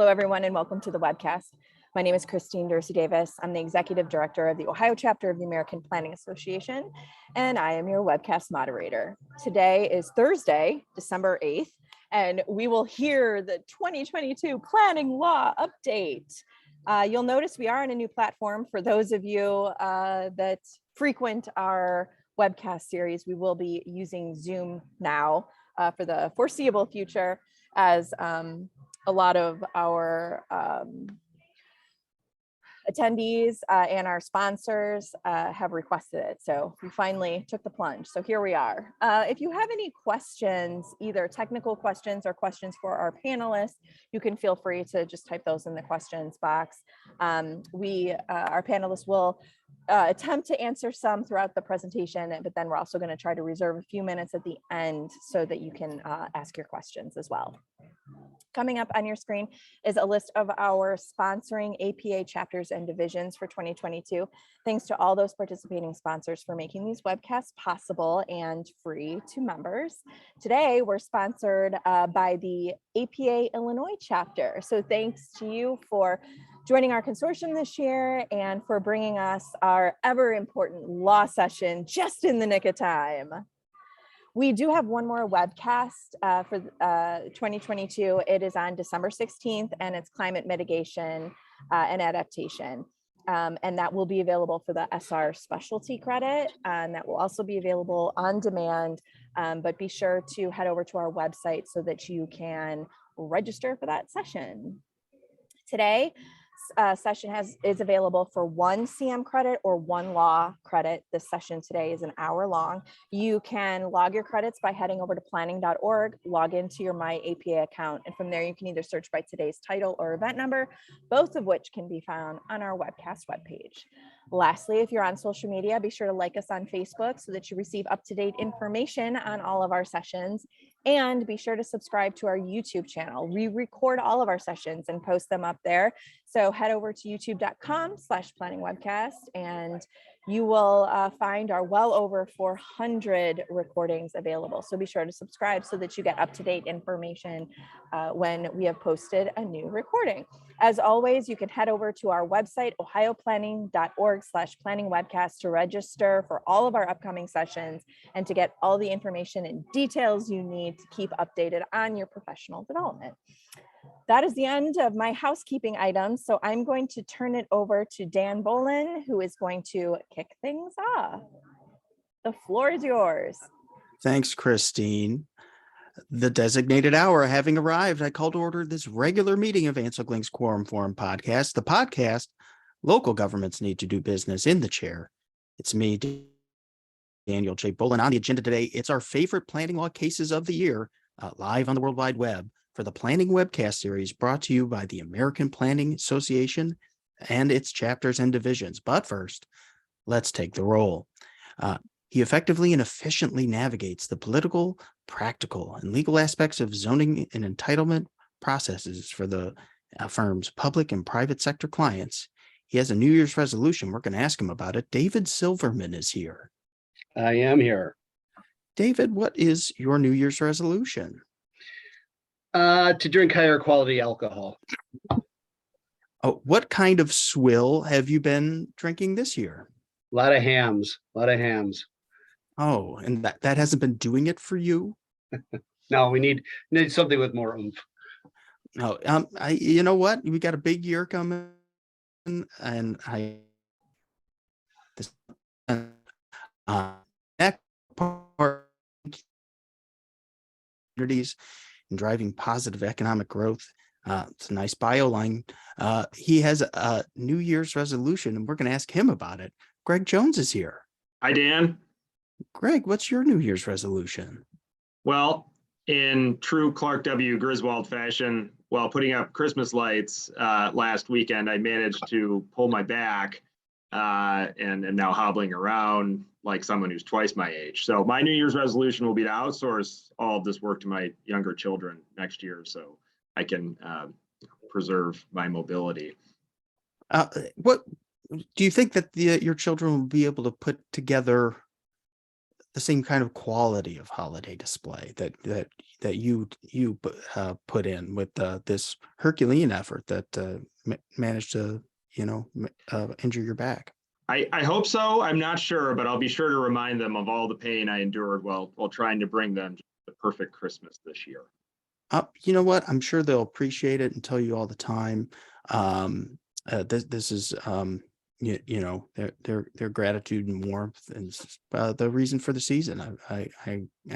Hello, everyone, and welcome to the webcast. My name is Christine Dorsey-Davis. I'm the Executive Director of the Ohio chapter of the American Planning Association, and I am your webcast moderator. Today is Thursday, December 8th, and we will hear the 2022 Planning Law Update. You'll notice we are on a new platform. For those of you that frequent our webcast series, we will be using Zoom now for the foreseeable future, as a lot of our attendees and our sponsors have requested it. So we finally took the plunge. So here we are. If you have any questions, either technical questions or questions for our panelists, you can feel free to just type those in the questions box. Our panelists will attempt to answer some throughout the presentation, but then we're also going to try to reserve a few minutes at the end so that you can ask your questions as well. Coming up on your screen is a list of our sponsoring APA chapters and divisions for 2022. Thanks to all those participating sponsors for making these webcasts possible and free to members. Today, we're sponsored by the APA Illinois chapter. So thanks to you for joining our consortium this year and for bringing us our ever important law session just in the nick of time. We do have one more webcast for 2022. It is on December 16th, and it's climate mitigation and adaptation. And that will be available for the SR specialty credit, and that will also be available on demand. But be sure to head over to our website so that you can register for that session. Today, session is available for 1 CM credit or 1 law credit. This session today is an hour long. You can log your credits by heading over to planning.org, log into your My APA account, and from there you can either search by today's title or event number, both of which can be found on our webcast webpage. Lastly, if you're on social media, be sure to like us on Facebook so that you receive up-to-date information on all of our sessions. And be sure to subscribe to our YouTube channel. We record all of our sessions and post them up there. So head over to youtube.com/planningwebcast and you will find our well over 400 recordings available. So be sure to subscribe so that you get up-to-date information when we have posted a new recording. As always, you can head over to our website, ohioplanning.org/planningwebcast, to register for all of our upcoming sessions and to get all the information and details you need to keep updated on your professional development. That is the end of my housekeeping items. So I'm going to turn it over to Dan Bolin, who is going to kick things off. The floor is yours. Thanks, Christine. The designated hour having arrived, I call to order this regular meeting of Ancel Glink's Quorum Forum podcast. The podcast, Local Governments Need to Do Business, in the chair. It's me, Daniel J. Bolin. On the agenda today, it's our favorite planning law cases of the year, live on the World Wide Web, for the Planning Webcast series brought to you by the American Planning Association and its chapters and divisions. But first, let's take the roll. He effectively and efficiently navigates the political, practical, and legal aspects of zoning and entitlement processes for the firm's public and private sector clients. He has a New Year's resolution. We're going to ask him about it. David Silverman is here. I am here. David, what is your New Year's resolution? To drink higher quality alcohol. Oh, what kind of swill have you been drinking this year? A lot of hams. Oh, and that hasn't been doing it for you? No, we need something with more oomph. Oh, you know what? We got a big year coming, and next part communities and driving positive economic growth. It's a nice bio line. He has a New Year's resolution, and we're going to ask him about it. Greg Jones is here. Hi, Dan. Greg, what's your New Year's resolution? Well, in true Clark W. Griswold fashion, while putting up Christmas lights last weekend, I managed to pull my back and am now hobbling around like someone who's twice my age. So my New Year's resolution will be to outsource all of this work to my younger children next year so I can preserve my mobility. What do you think that your children will be able to put together the same kind of quality of holiday display that you put in with this Herculean effort that managed to injure your back. I hope so. I'm not sure, but I'll be sure to remind them of all the pain I endured while trying to bring them the perfect Christmas this year. You know what? I'm sure they'll appreciate it and tell you all the time. This is their gratitude and warmth and the reason for the season. I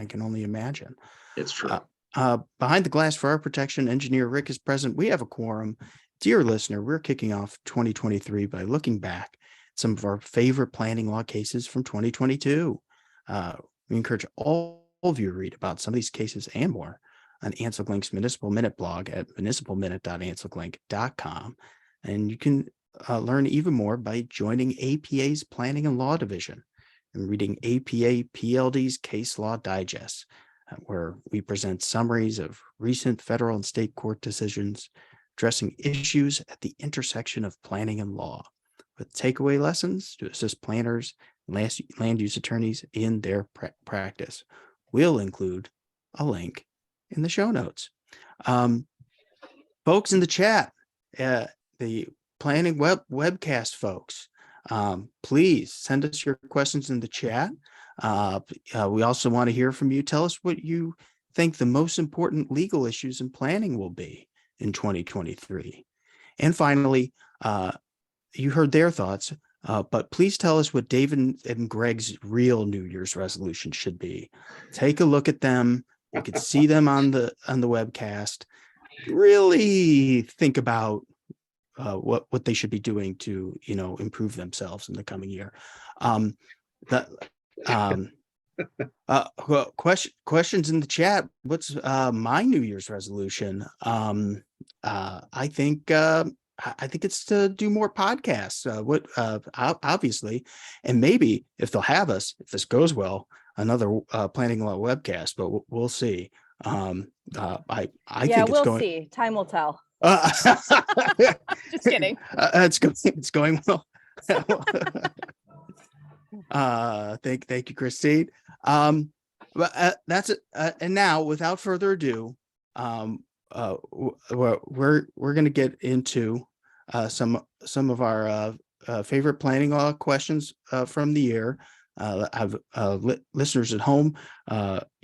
can only imagine. It's true. Behind the glass for our protection, engineer Rick is present. We have a quorum. Dear listener, we're kicking off 2023 by looking back at some of our favorite planning law cases from 2022. We encourage all of you to read about some of these cases and more on Ancel Glink's Municipal Minute blog at municipalminute.ancelglink.com. And you can learn even more by joining APA's Planning and Law Division and reading APA PLD's Case Law Digest, where we present summaries of recent federal and state court decisions addressing issues at the intersection of planning and law, with takeaway lessons to assist planners and land use attorneys in their practice. We'll include a link in the show notes. Folks in the chat, the planning webcast folks, please send us your questions in the chat. We also want to hear from you. Tell us what you think the most important legal issues in planning will be in 2023. And finally, you heard their thoughts, but please tell us what David and Greg's real New Year's resolution should be. Take a look at them. You could see them on the webcast. Really think about what they should be doing to improve themselves in the coming year. Questions in the chat. What's my New Year's resolution? I think it's to do more podcasts. Obviously, and maybe if they'll have us, if this goes well, another planning law webcast. But we'll see. I think we'll going. See. Time will tell. Just kidding. It's going well. Thank you, Christine. That's it. And now, without further ado, we're going to get into some of our favorite planning law questions from the year. I've listeners at home.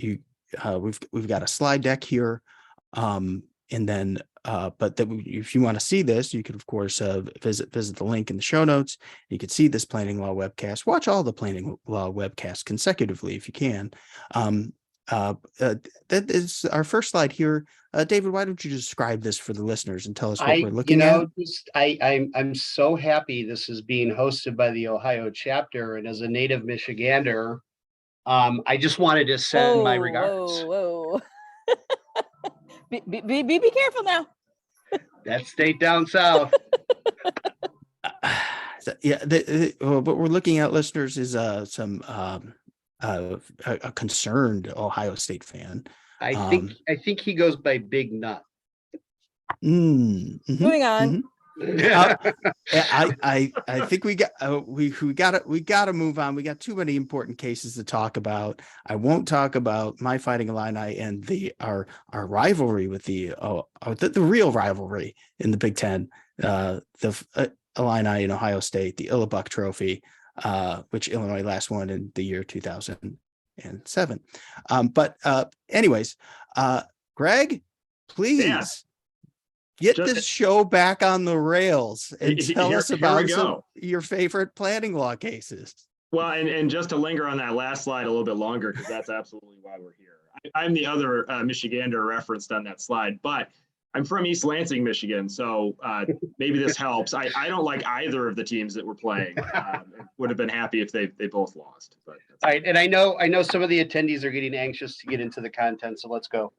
We've got a slide deck here, and then. But if you want to see this, you could, of course, visit the link in the show notes. You could see this planning law webcast. Watch all the planning law webcasts consecutively if you can. That is our first slide here. David, why don't you describe this for the listeners and tell us what we're looking at? I'm so happy this is being hosted by the Ohio chapter, and as a native Michigander, I just wanted to send my regards. Whoa. Be careful now. That state down south. What we're looking at, listeners, is a concerned Ohio State fan. I think he goes by Big Nut. Moving on. I think we got to move on. We got too many important cases to talk about. I won't talk about my Fighting Illini and our rivalry with the real rivalry in the Big Ten, the Illini in Ohio State, the Illinois Trophy, which Illinois last won in the year 2007. Anyways, Greg, please. Yeah. Get this show back on the rails and tell us about your favorite planning law cases. Well, and just to linger on that last slide a little bit longer, because that's absolutely why we're here. I'm the other Michigander referenced on that slide, but I'm from East Lansing, Michigan, so maybe this helps. I don't like either of the teams that we're playing. Would have been happy if they both lost. But all right, and I know some of the attendees are getting anxious to get into the content, so let's go.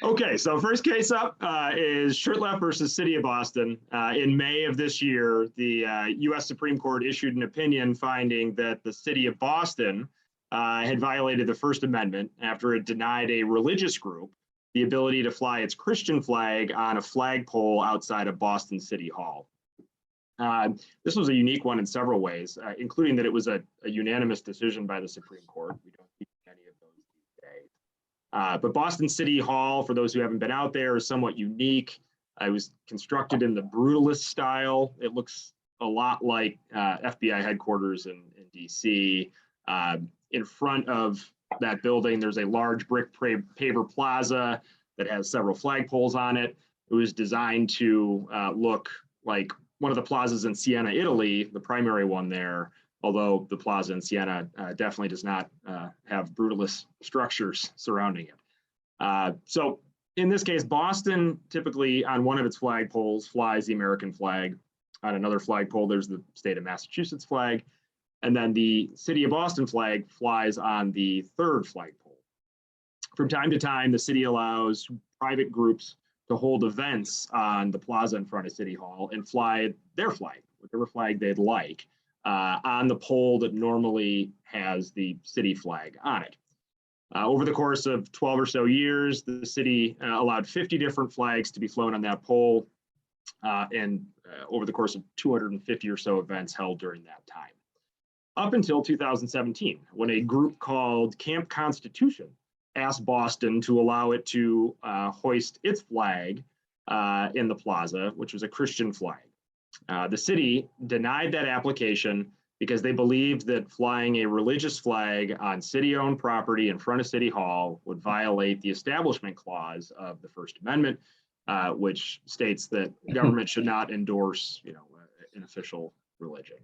Okay, so first case up is Shurtleff versus City of Boston. In May of this year, the U.S. Supreme Court issued an opinion finding that the City of Boston had violated the First Amendment after it denied a religious group the ability to fly its Christian flag on a flagpole outside of Boston City Hall. This was a unique one in several ways, including that it was a unanimous decision by the Supreme Court. We don't see any of those these days. But Boston City Hall, for those who haven't been out there, is somewhat unique. It was constructed in the brutalist style. It looks a lot like FBI headquarters in DC. In front of that building, there's a large brick paver plaza that has several flagpoles on it. It was designed to look like one of the plazas in Siena, Italy, the primary one there, although the plaza in Siena definitely does not have brutalist structures surrounding it. So in this case, Boston typically on one of its flagpoles flies the American flag. On another flagpole, there's the state of Massachusetts flag. And then the city of Boston flag flies on the third flagpole. From time to time, the city allows private groups to hold events on the plaza in front of City Hall and fly their flag, whatever flag they'd like, on the pole that normally has the city flag on it. Over the course of 12 or so years, the city allowed 50 different flags to be flown on that pole, and over the course of 250 or so events held during that time. Up until 2017, when a group called Camp Constitution asked Boston to allow it to hoist its flag in the plaza, which was a Christian flag. The city denied that application because they believed that flying a religious flag on city-owned property in front of City Hall would violate the Establishment Clause of the First Amendment, which states that government should not endorse, an official religion.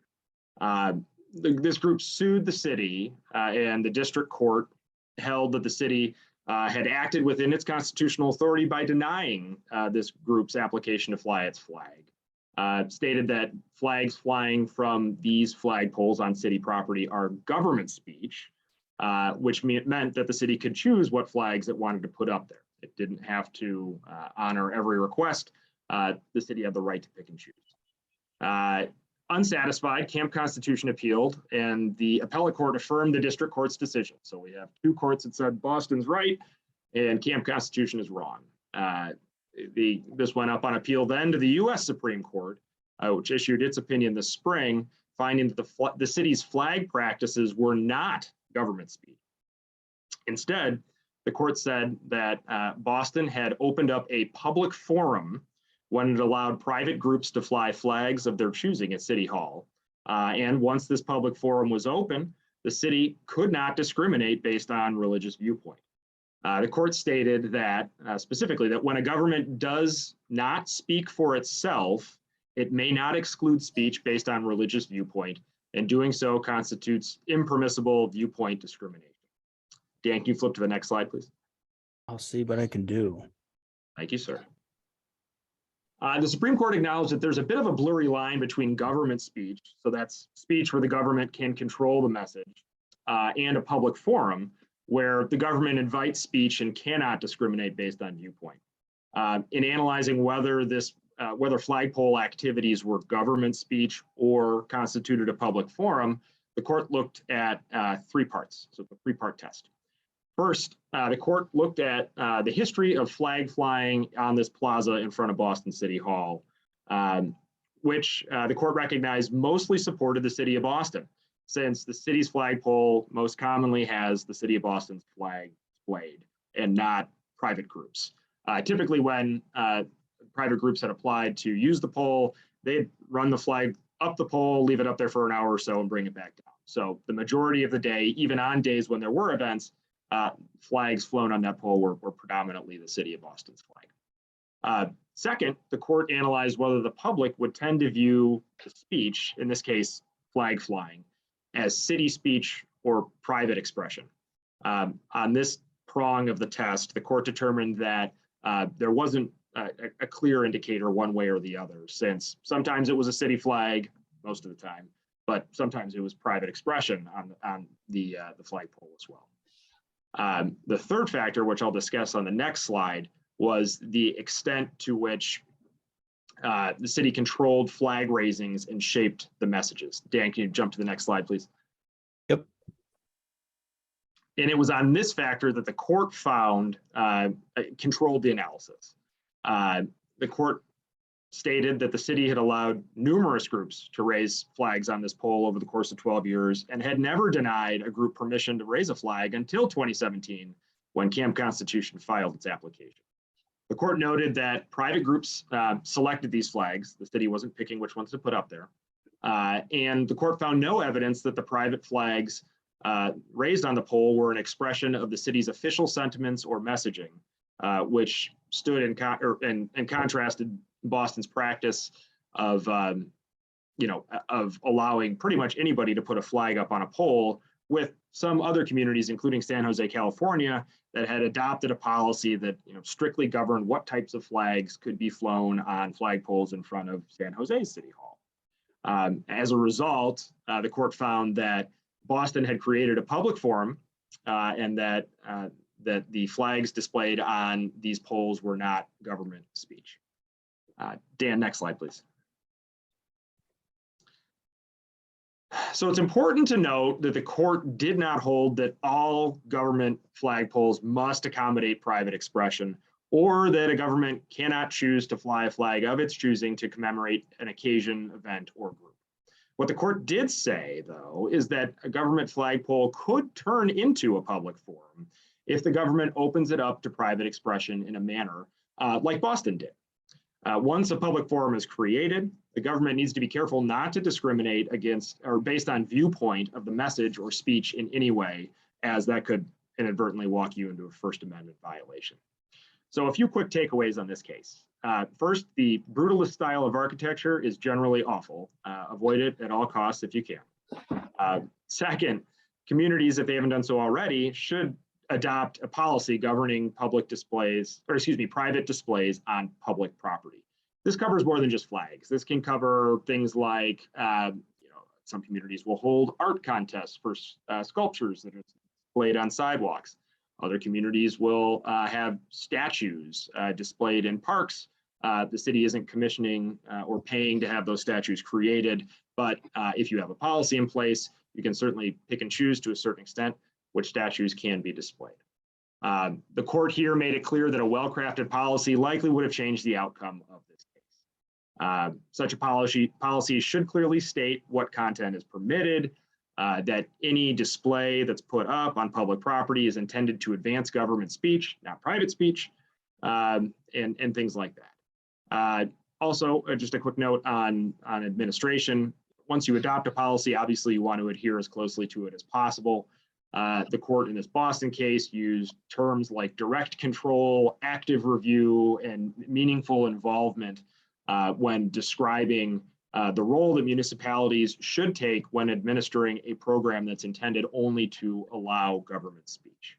This group sued the city, and the district court held that the city had acted within its constitutional authority by denying this group's application to fly its flag. Stated that flags flying from these flagpoles on city property are government speech, which meant that the city could choose what flags it wanted to put up there. It didn't have to honor every request. The city had the right to pick and choose. Unsatisfied, Camp Constitution appealed, and the appellate court affirmed the district court's decision. So we have two courts that said Boston's right and Camp Constitution is wrong. This went up on appeal then to the U.S. Supreme Court, which issued its opinion this spring, finding that the city's flag practices were not government speech. Instead, the court said that Boston had opened up a public forum when it allowed private groups to fly flags of their choosing at City Hall. And once this public forum was open, the city could not discriminate based on religious viewpoint. The court stated that, specifically, that when a government does not speak for itself, it may not exclude speech based on religious viewpoint, and doing so constitutes impermissible viewpoint discrimination. Dan, can you flip to the next slide, please? I'll see what I can do. Thank you, sir. The Supreme Court acknowledged that there's a bit of a blurry line between government speech, so that's speech where the government can control the message, and a public forum where the government invites speech and cannot discriminate based on viewpoint. In analyzing whether flagpole activities were government speech or constituted a public forum, the court looked at three parts, so it's a three-part test. First, the court looked at the history of flag flying on this plaza in front of Boston City Hall, which the court recognized mostly supported the city of Boston, since the city's flagpole most commonly has the city of Boston's flag displayed and not private groups. Typically when private groups had applied to use the pole, they'd run the flag up the pole, leave it up there for an hour or so and bring it back down. So the majority of the day, even on days when there were events, flags flown on that pole were predominantly the city of Boston's flag. Second, the court analyzed whether the public would tend to view the speech, in this case, flag flying, as city speech or private expression. On this prong of the test, the court determined that there wasn't a clear indicator one way or the other, since sometimes it was a city flag, most of the time, but sometimes it was private expression on the flagpole as well. The third factor, which I'll discuss on the next slide, was the extent to which the city controlled flag raisings and shaped the messages. Dan, can you jump to the next slide, please? Yep. And it was on this factor that the court found controlled the analysis. The court stated that the city had allowed numerous groups to raise flags on this pole over the course of 12 years and had never denied a group permission to raise a flag until 2017, when Camp Constitution filed its application. The court noted that private groups selected these flags. The city wasn't picking which ones to put up there. And the court found no evidence that the private flags raised on the pole were an expression of the city's official sentiments or messaging, which stood in contrasted Boston's practice of, of allowing pretty much anybody to put a flag up on a pole, with some other communities, including San Jose, California, that had adopted a policy that strictly governed what types of flags could be flown on flagpoles in front of San Jose City Hall. As a result, the court found that Boston had created a public forum and that the flags displayed on these poles were not government speech. Dan, next slide, please. So it's important to note that the court did not hold that all government flagpoles must accommodate private expression, or that a government cannot choose to fly a flag of its choosing to commemorate an occasion, event, or group. What the court did say, though, is that a government flagpole could turn into a public forum if the government opens it up to private expression in a manner like Boston did. Once a public forum is created, the government needs to be careful not to discriminate against or based on viewpoint of the message or speech in any way, as that could inadvertently walk you into a First Amendment violation. So a few quick takeaways on this case. First, the brutalist style of architecture is generally awful. Avoid it at all costs if you can. Second, communities, if they haven't done so already, should adopt a policy governing private displays on public property. This covers more than just flags. This can cover things like, some communities will hold art contests for sculptures that are displayed on sidewalks. Other communities will have statues displayed in parks. The city isn't commissioning or paying to have those statues created, but if you have a policy in place, you can certainly pick and choose to a certain extent which statues can be displayed. The court here made it clear that a well-crafted policy likely would have changed the outcome of this case. Such a policy should clearly state what content is permitted, that any display that's put up on public property is intended to advance government speech, not private speech, and things like that. Also, just a quick note on administration. Once you adopt a policy, obviously you want to adhere as closely to it as possible. The court in this Boston case used terms like direct control, active review, and meaningful involvement when describing the role that municipalities should take when administering a program that's intended only to allow government speech.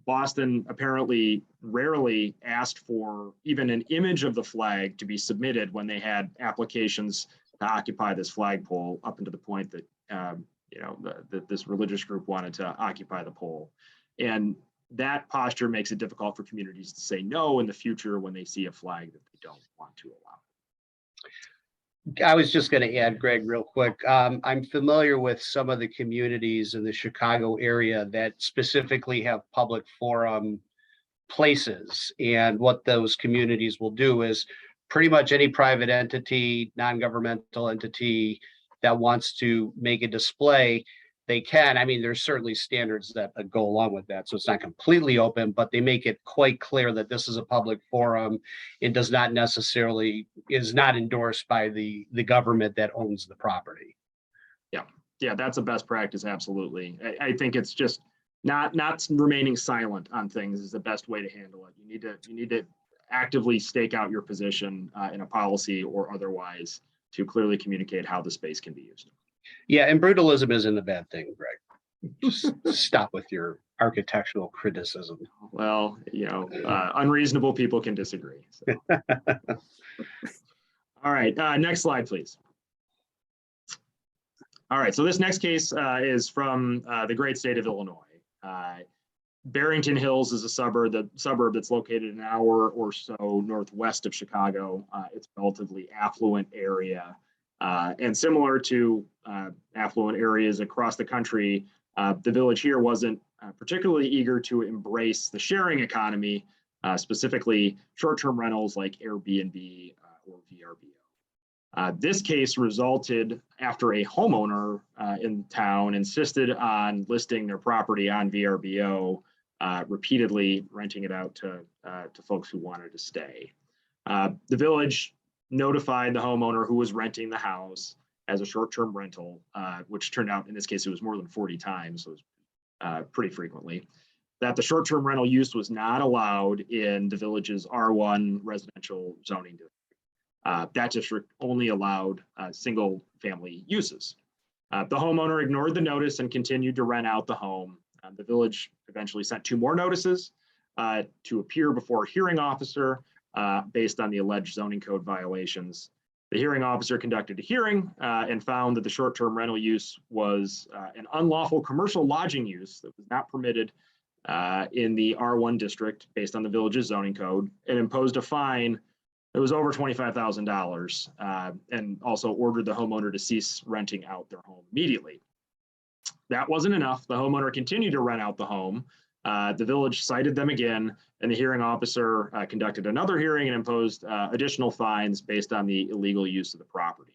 Boston apparently rarely asked for even an image of the flag to be submitted when they had applications to occupy this flagpole, up until the point that that this religious group wanted to occupy the pole. And that posture makes it difficult for communities to say no in the future when they see a flag that they don't want to allow. I was just going to add, Greg, real quick. I'm familiar with some of the communities in the Chicago area that specifically have public forum places. And what those communities will do is pretty much any private entity, non-governmental entity that wants to make a display, they can. I mean, there's certainly standards that go along with that. So it's not completely open, but they make it quite clear that this is a public forum. It does not necessarily, is not endorsed by the government that owns the property. Yeah, that's a best practice, absolutely. I think it's just not remaining silent on things is the best way to handle it. You need to actively stake out your position in a policy or otherwise to clearly communicate how the space can be used. Yeah, and brutalism isn't a bad thing, Greg. Just stop with your architectural criticism. Well, unreasonable people can disagree. So. All right, next slide, please. All right, so this next case is from the great state of Illinois. Barrington Hills is a suburb that's located an hour or so northwest of Chicago. It's a relatively affluent area. And similar to affluent areas across the country, the village here wasn't particularly eager to embrace the sharing economy, specifically short-term rentals like Airbnb or VRBO. This case resulted after a homeowner in town insisted on listing their property on VRBO, repeatedly renting it out to folks who wanted to stay. The village notified the homeowner who was renting the house as a short-term rental, which turned out in this case it was more than 40 times, so it was pretty frequently, that the short-term rental use was not allowed in the village's R1 residential zoning district. That district only allowed single-family uses. The homeowner ignored the notice and continued to rent out the home. The village eventually sent 2 more notices to appear before a hearing officer based on the alleged zoning code violations. The hearing officer conducted a hearing and found that the short-term rental use was an unlawful commercial lodging use that was not permitted in the R1 district based on the village's zoning code, and imposed a fine that was over $25,000 and also ordered the homeowner to cease renting out their home immediately. That wasn't enough. The homeowner continued to rent out the home. The village cited them again, and the hearing officer conducted another hearing and imposed additional fines based on the illegal use of the property.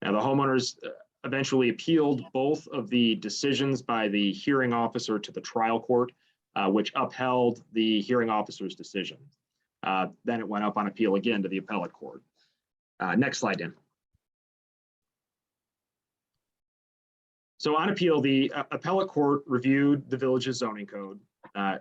Now, the homeowners eventually appealed both of the decisions by the hearing officer to the trial court, which upheld the hearing officer's decision. Then it went up on appeal again to the appellate court. Next slide, Dan. So on appeal, the appellate court reviewed the village's zoning code,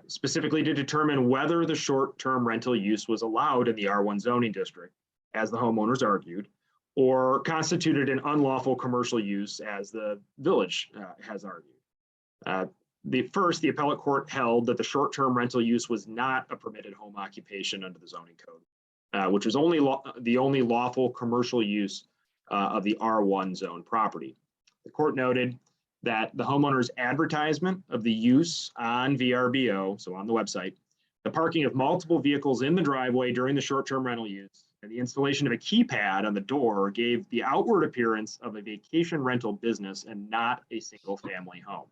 specifically to determine whether the short-term rental use was allowed in the R1 zoning district, as the homeowners argued, or constituted an unlawful commercial use, as the village has argued. The appellate court held that the short-term rental use was not a permitted home occupation under the zoning code, which was the only lawful commercial use of the R1 zone property. The court noted that the homeowner's advertisement of the use on VRBO, so on the website, the parking of multiple vehicles in the driveway during the short-term rental use, and the installation of a keypad on the door gave the outward appearance of a vacation rental business and not a single-family home.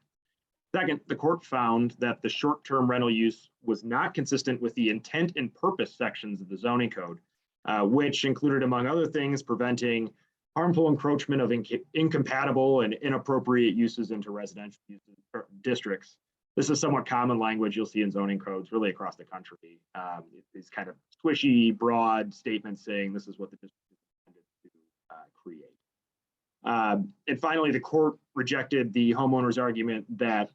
Second, the court found that the short-term rental use was not consistent with the intent and purpose sections of the zoning code, which included, among other things, preventing harmful encroachment of incompatible and inappropriate uses into residential districts. This is somewhat common language you'll see in zoning codes really across the country. These kind of squishy, broad statements saying this is what the district is intended to create. And finally, the court rejected the homeowner's argument that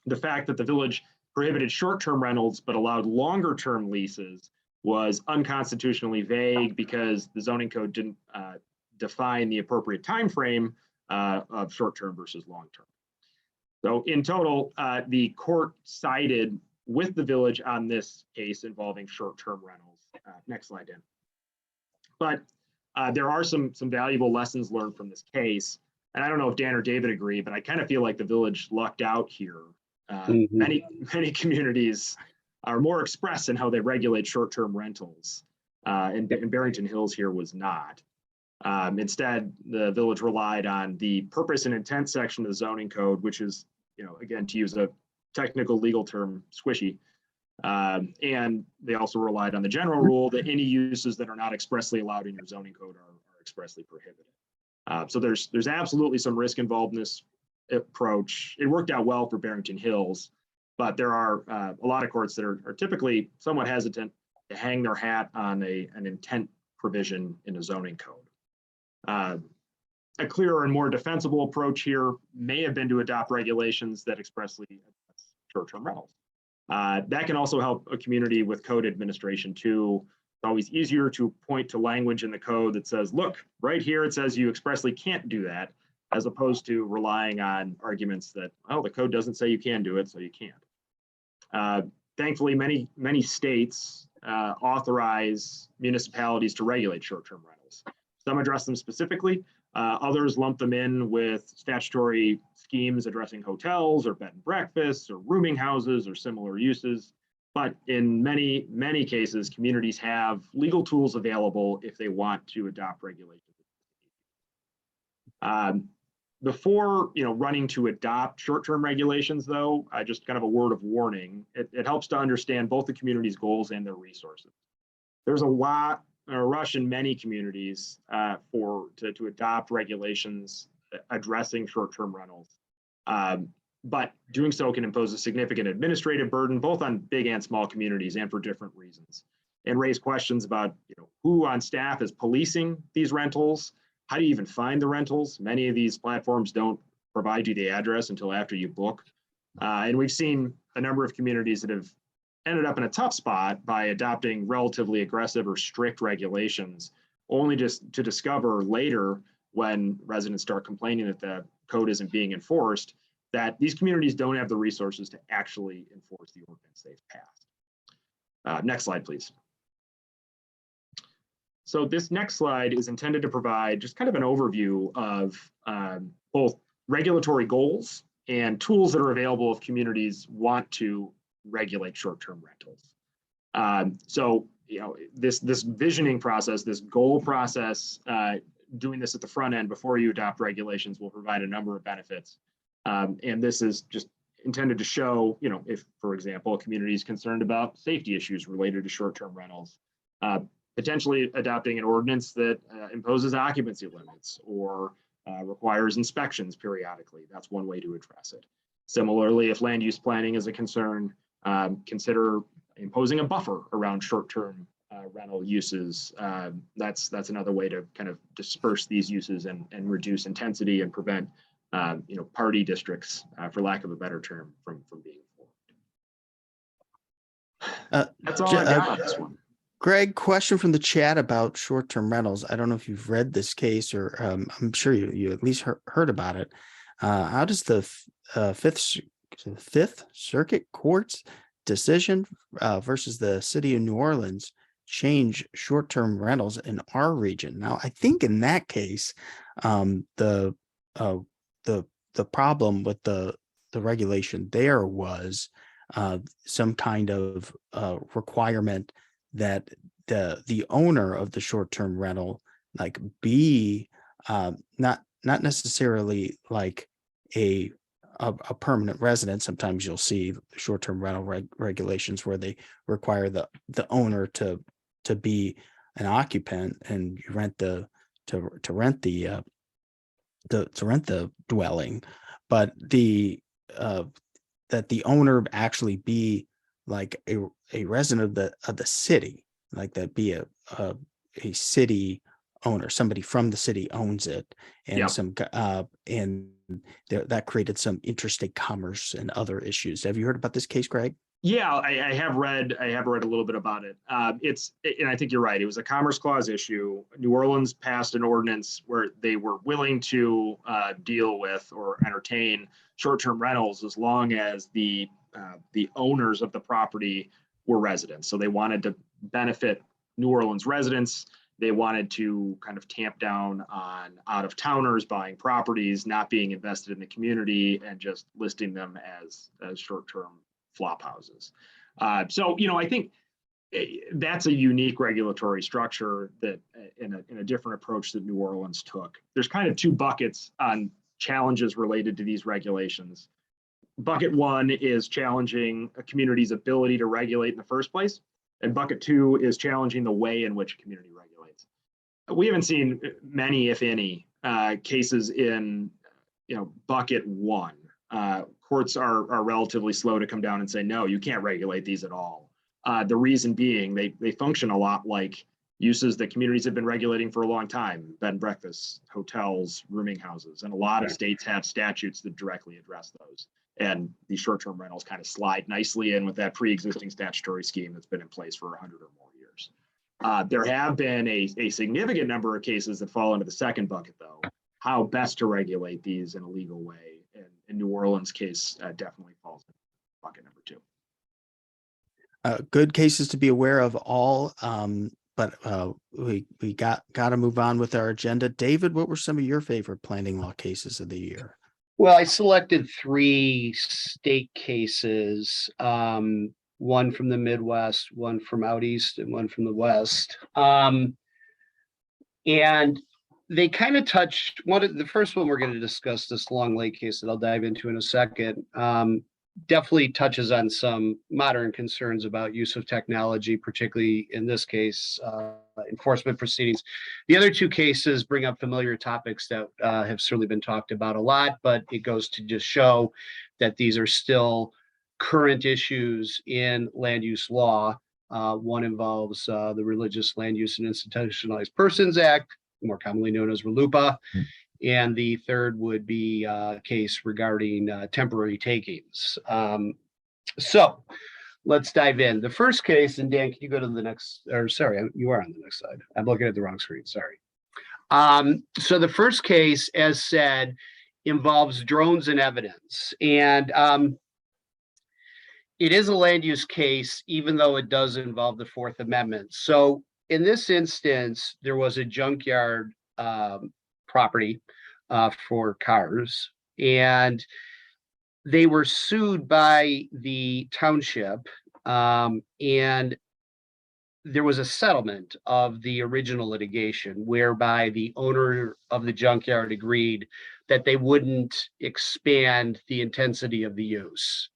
the fact that the village prohibited short-term rentals but allowed longer-term leases was unconstitutionally vague because the zoning code didn't define the appropriate time frame of short-term versus long-term. So in total, the court sided with the village on this case involving short-term rentals. Next slide, Dan. But there are some valuable lessons learned from this case. And I don't know if Dan or David agree, but I kind of feel like the village lucked out here. Many communities are more express in how they regulate short-term rentals. And Barrington Hills here was not. Instead, the village relied on the purpose and intent section of the zoning code, which is, again, to use a technical legal term, squishy. And they also relied on the general rule that any uses that are not expressly allowed in your zoning code are expressly prohibited. So there's absolutely some risk involved in this approach. It worked out well for Barrington Hills, but there are a lot of courts that are typically somewhat hesitant to hang their hat on an intent provision in a zoning code. A clearer and more defensible approach here may have been to adopt regulations that expressly address short-term rentals. That can also help a community with code administration too. It's always easier to point to language in the code that says, look, right here it says you expressly can't do that, as opposed to relying on arguments that, oh, the code doesn't say you can do it, so you can't. Thankfully, many states authorize municipalities to regulate short-term rentals. Some address them specifically, others lump them in with statutory schemes addressing hotels or bed and breakfasts or rooming houses or similar uses. But in many cases, communities have legal tools available if they want to adopt regulations. Before running to adopt short-term regulations, though, just kind of a word of warning. It helps to understand both the community's goals and their resources. There's a lot a rush in many communities to adopt regulations addressing short-term rentals. But doing so can impose a significant administrative burden, both on big and small communities, and for different reasons, and raise questions about who on staff is policing these rentals. How do you even find the rentals? Many of these platforms don't provide you the address until after you book. And we've seen a number of communities that have ended up in a tough spot by adopting relatively aggressive or strict regulations, only just to discover later, when residents start complaining that the code isn't being enforced, that these communities don't have the resources to actually enforce the ordinance they've passed. Next slide, please. So this next slide is intended to provide just kind of an overview of both regulatory goals and tools that are available if communities want to regulate short-term rentals. So this visioning process, this goal process, doing this at the front end before you adopt regulations will provide a number of benefits. And this is just intended to show, if, for example, a community is concerned about safety issues related to short-term rentals, potentially adopting an ordinance that imposes occupancy limits or requires inspections periodically. That's one way to address it. Similarly, if land use planning is a concern, consider imposing a buffer around short-term rental uses. That's another way to kind of disperse these uses and reduce intensity and prevent party districts, for lack of a better term, from being formed. That's all I got on this one. Greg, question from the chat about short-term rentals. I don't know if you've read this case, or I'm sure you at least heard about it. How does the Fifth Circuit Court's decision versus the city of New Orleans change short-term rentals in our region? Now, I think in that case, the problem with the regulation there was some kind of requirement that the owner of the short-term rental be not necessarily like a permanent resident. Sometimes you'll see short-term rental regulations where they require the owner to be an occupant, and you rent the dwelling, but that the owner actually be like a resident of the city, like that be a city owner, somebody from the city owns it, and that created some interstate commerce and other issues. Have you heard about this case, Greg? Yeah, I have read a little bit about it. And I think you're right. It was a Commerce Clause issue. New Orleans passed an ordinance where they were willing to deal with or entertain short-term rentals as long as the owners of the property were residents. So they wanted to benefit New Orleans residents. They wanted to kind of tamp down on out-of-towners buying properties, not being invested in the community, and just listing them as short-term flop houses. So, I think that's a unique regulatory structure that in a different approach that New Orleans took. There's kind of two buckets on challenges related to these regulations. Bucket one is challenging a community's ability to regulate in the first place. And bucket two is challenging the way in which a community regulates. We haven't seen many, if any, cases in bucket one. Courts are relatively slow to come down and say, no, you can't regulate these at all. The reason being they function a lot like uses that communities have been regulating for a long time: bed and breakfasts, hotels, rooming houses, and a lot of states have statutes that directly address those. And these short-term rentals kind of slide nicely in with that pre-existing statutory scheme that's been in place for 100 or more years. There have been a significant number of cases that fall into the second bucket, though. How best to regulate these in a legal way. And in New Orleans' case, definitely falls in bucket number two. Good cases to be aware of all, but we got to move on with our agenda. David, what were some of your favorite planning law cases of the year? Well, I selected 3 state cases, one from the Midwest, one from out east, and one from the West. And they kind of touched the first one we're going to discuss, this Long Lake case that I'll dive into in a second, definitely touches on some modern concerns about use of technology, particularly in this case, enforcement proceedings. The other two cases bring up familiar topics that have certainly been talked about a lot, but it goes to just show that these are still current issues in land use law. One involves the Religious Land Use and Institutionalized Persons Act, more commonly known as RLUIPA. And the third would be a case regarding temporary takings. So let's dive in. The first case, and Dan, can you go to the next, or sorry, you are on the next slide. I'm looking at the wrong screen, sorry. So the first case, as said, involves drones and evidence. And it is a land use case, even though it does involve the Fourth Amendment. So in this instance, there was a junkyard property for cars, and they were sued by the township, and there was a settlement of the original litigation whereby the owner of the junkyard agreed that they wouldn't expand the intensity of the use.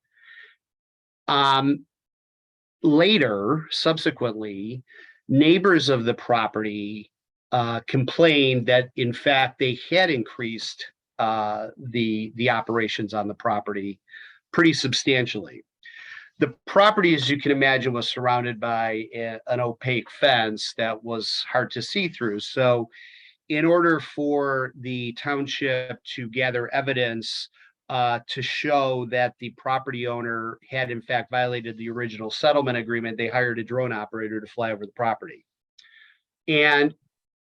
Later, subsequently, neighbors of the property complained that in fact they had increased the operations on the property pretty substantially. The property, as you can imagine, was surrounded by an opaque fence that was hard to see through. So in order for the township to gather evidence to show that the property owner had in fact violated the original settlement agreement, they hired a drone operator to fly over the property. And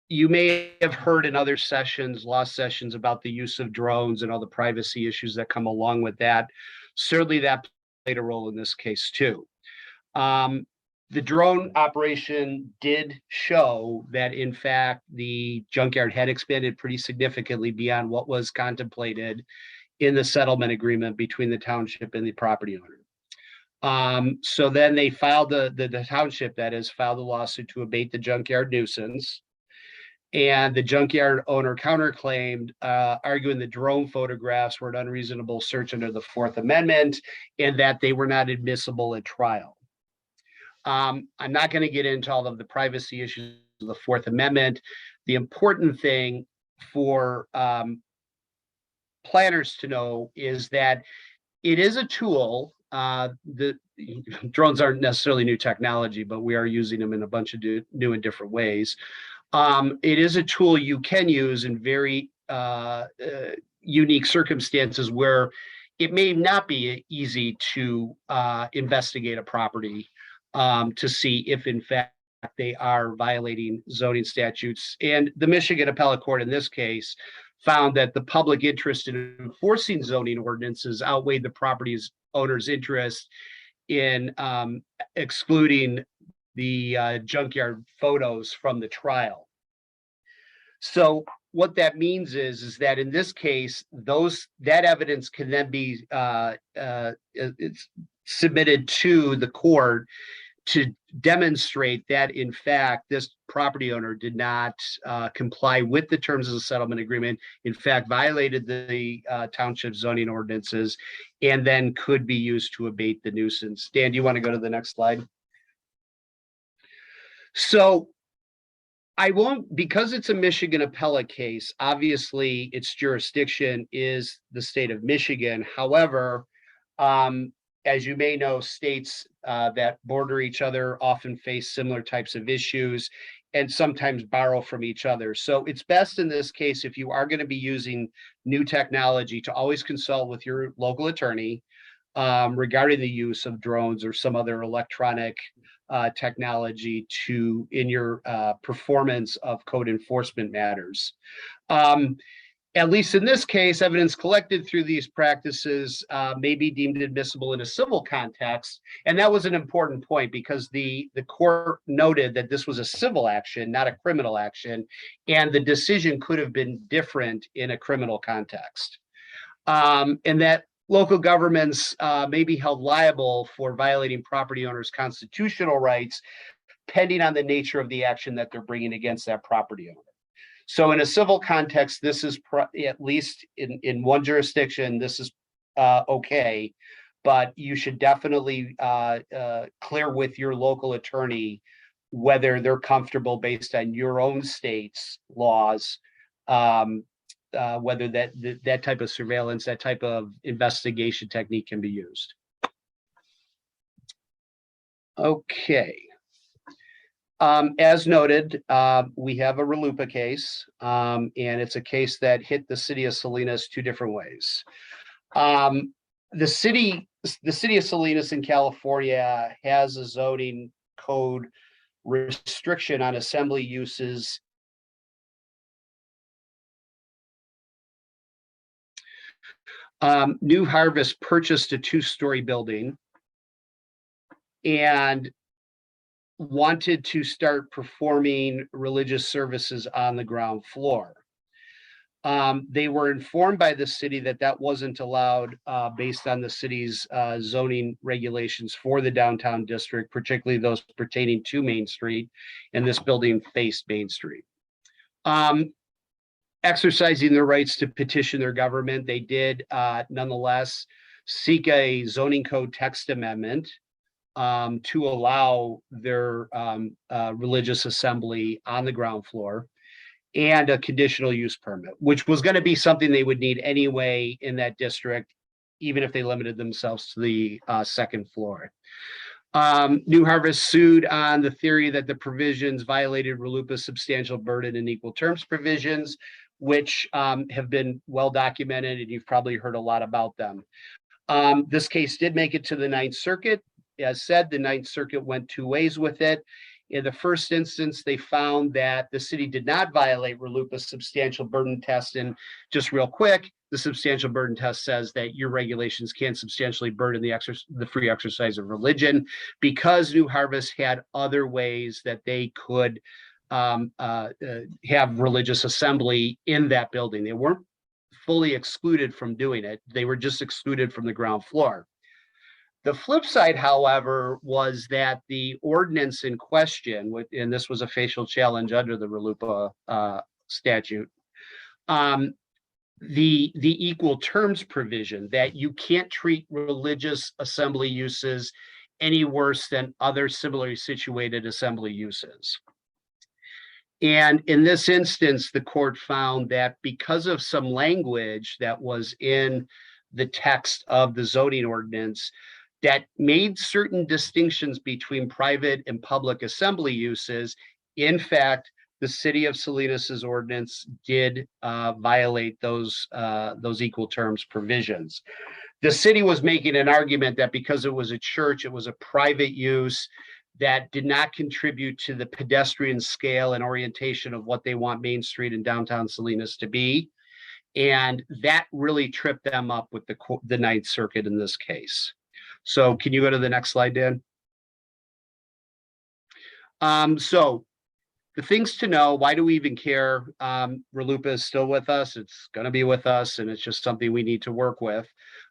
you may have heard in other sessions, law sessions, about the use of drones and all the privacy issues that come along with that. Certainly that played a role in this case too. The drone operation did show that in fact the junkyard had expanded pretty significantly beyond what was contemplated in the settlement agreement between the township and the property owner. So then they filed the township, that is, filed a lawsuit to abate the junkyard nuisance. And the junkyard owner counterclaimed, arguing the drone photographs were an unreasonable search under the Fourth Amendment and that they were not admissible at trial. I'm not going to get into all of the privacy issues of the Fourth Amendment. The important thing for planners to know is that it is a tool. The drones aren't necessarily new technology, but we are using them in a bunch of new and different ways. It is a tool you can use in very unique circumstances where it may not be easy to investigate a property to see if in fact they are violating zoning statutes. And the Michigan Appellate Court in this case found that the public interest in enforcing zoning ordinances outweighed the property owner's interest in excluding the junkyard photos from the trial. So what that means is that in this case, that evidence can then be it's submitted to the court to demonstrate that in fact this property owner did not comply with the terms of the settlement agreement, in fact violated the township zoning ordinances, and then could be used to abate the nuisance. Dan, do you want to go to the next slide? So I won't, because it's a Michigan appellate case, obviously its jurisdiction is the state of Michigan. However, as you may know, states that border each other often face similar types of issues and sometimes borrow from each other. So it's best in this case, if you are going to be using new technology, to always consult with your local attorney regarding the use of drones or some other electronic technology in your performance of code enforcement matters. At least in this case, evidence collected through these practices may be deemed admissible in a civil context. And that was an important point because the court noted that this was a civil action, not a criminal action, and the decision could have been different in a criminal context. And that local governments may be held liable for violating property owners' constitutional rights, depending on the nature of the action that they're bringing against that property owner. So in a civil context, this is at least in one jurisdiction, this is okay, but you should definitely clear with your local attorney whether they're comfortable based on your own state's laws, whether that type of surveillance, that type of investigation technique can be used. Okay. As noted, we have a RLUIPA case, and it's a case that hit the city of Salinas two different ways. The city of Salinas in California has a zoning code restriction on assembly uses. New Harvest purchased a 2-story building and wanted to start performing religious services on the ground floor. They were informed by the city that that wasn't allowed based on the city's zoning regulations for the downtown district, particularly those pertaining to Main Street, and this building faced Main Street. Exercising their rights to petition their government, they did nonetheless seek a zoning code text amendment to allow their religious assembly on the ground floor, and a conditional use permit, which was going to be something they would need anyway in that district, even if they limited themselves to the second floor. New Harvest sued on the theory that the provisions violated RLUIPA's substantial burden and equal terms provisions, which have been well documented, and you've probably heard a lot about them. This case did make it to the Ninth Circuit. As said, the Ninth Circuit went two ways with it. In the first instance, they found that the city did not violate RLUIPA's substantial burden test. And just real quick, the substantial burden test says that your regulations can't substantially burden the free exercise of religion, because New Harvest had other ways that they could have religious assembly in that building. They weren't fully excluded from doing it. They were just excluded from the ground floor. The flip side, however, was that the ordinance in question, and this was a facial challenge under the RLUIPA statute, the equal terms provision, that you can't treat religious assembly uses any worse than other similarly situated assembly uses. And in this instance, the court found that because of some language that was in the text of the zoning ordinance that made certain distinctions between private and public assembly uses, in fact, the city of Salinas's ordinance did violate those equal terms provisions. The city was making an argument that because it was a church, it was a private use that did not contribute to the pedestrian scale and orientation of what they want Main Street and downtown Salinas to be. And that really tripped them up with the Ninth Circuit in this case. So can you go to the next slide, Dan? So the things to know, why do we even care? RLUIPA is still with us. It's going to be with us, and it's just something we need to work with.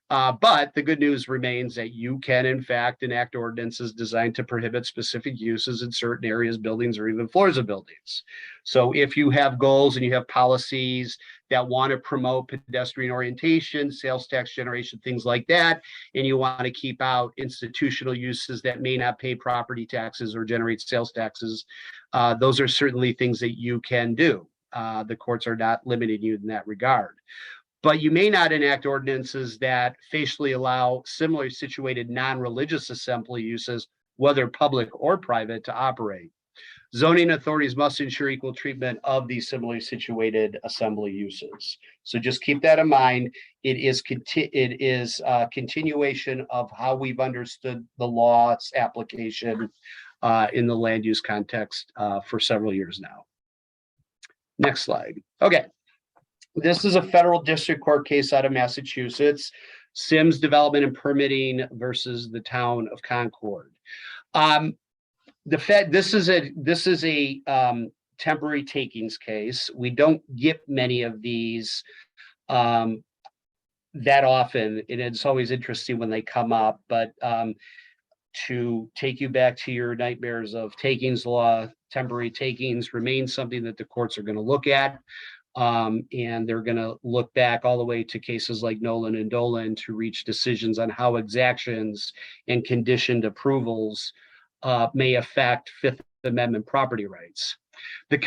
But the good news remains that you can, in fact, enact ordinances designed to prohibit specific uses in certain areas, buildings, or even floors of buildings. So if you have goals and you have policies that want to promote pedestrian orientation, sales tax generation, things like that, and you want to keep out institutional uses that may not pay property taxes or generate sales taxes, those are certainly things that you can do. The courts are not limiting you in that regard. But you may not enact ordinances that facially allow similarly situated non-religious assembly uses, whether public or private, to operate. Zoning authorities must ensure equal treatment of these similarly situated assembly uses. So just keep that in mind. It is a continuation of how we've understood the law's application in the land use context for several years now. Next slide. Okay. This is a federal district court case out of Massachusetts, Sims Development and Permitting versus the town of Concord. This is a temporary takings case. We don't get many of these that often, and it's always interesting when they come up, but to take you back to your nightmares of takings law, temporary takings remains something that the courts are going to look at. And they're going to look back all the way to cases like Nolan and Dolan to reach decisions on how exactions and conditioned approvals may affect Fifth Amendment property rights. The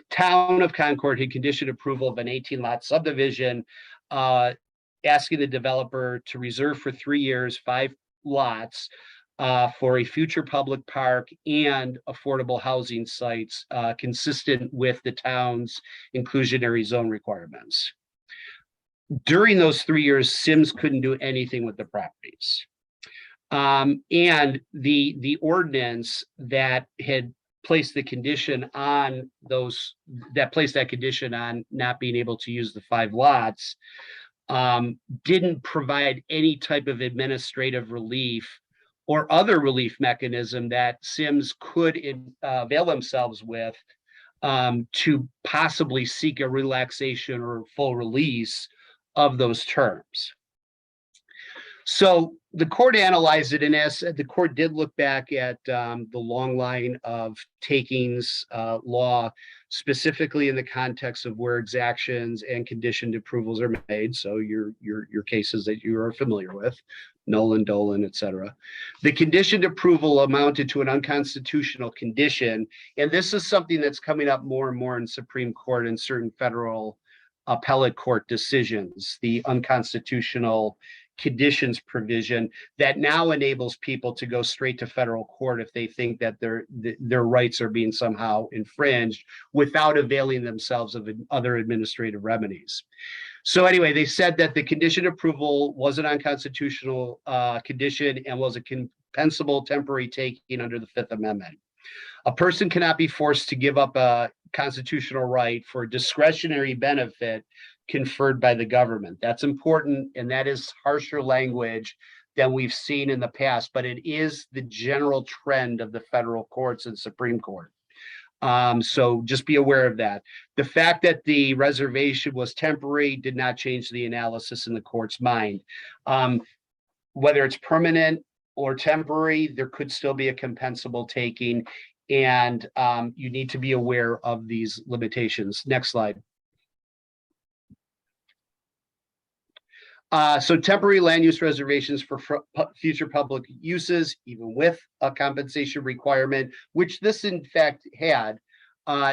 town of Concord had conditioned approval of an 18-lot subdivision, asking the developer to reserve for 3 years 5 lots for a future public park and affordable housing sites consistent with the town's inclusionary zone requirements. During those 3 years, Sims couldn't do anything with the properties. And the ordinance that had placed the condition on those, that placed that condition on not being able to use the 5 lots, didn't provide any type of administrative relief or other relief mechanism that Sims could avail themselves with to possibly seek a relaxation or full release of those terms. So the court analyzed it, and as the court did look back at the long line of takings law, specifically in the context of where exactions and conditioned approvals are made. So your cases that you are familiar with, Nolan, Dolan, et cetera. The conditioned approval amounted to an unconstitutional condition, and this is something that's coming up more and more in Supreme Court and certain federal appellate court decisions. The unconstitutional conditions provision that now enables people to go straight to federal court if they think that their rights are being somehow infringed without availing themselves of other administrative remedies. So anyway, they said that the condition approval was an unconstitutional condition and was a compensable temporary taking under the Fifth Amendment. A person cannot be forced to give up a constitutional right for a discretionary benefit conferred by the government. That's important, and that is harsher language than we've seen in the past, but it is the general trend of the federal courts and Supreme Court. So just be aware of that. The fact that the reservation was temporary did not change the analysis in the court's mind. Whether it's permanent or temporary, there could still be a compensable taking, and you need to be aware of these limitations. Next slide. So temporary land use reservations for future public uses, even with a compensation requirement, which this in fact had,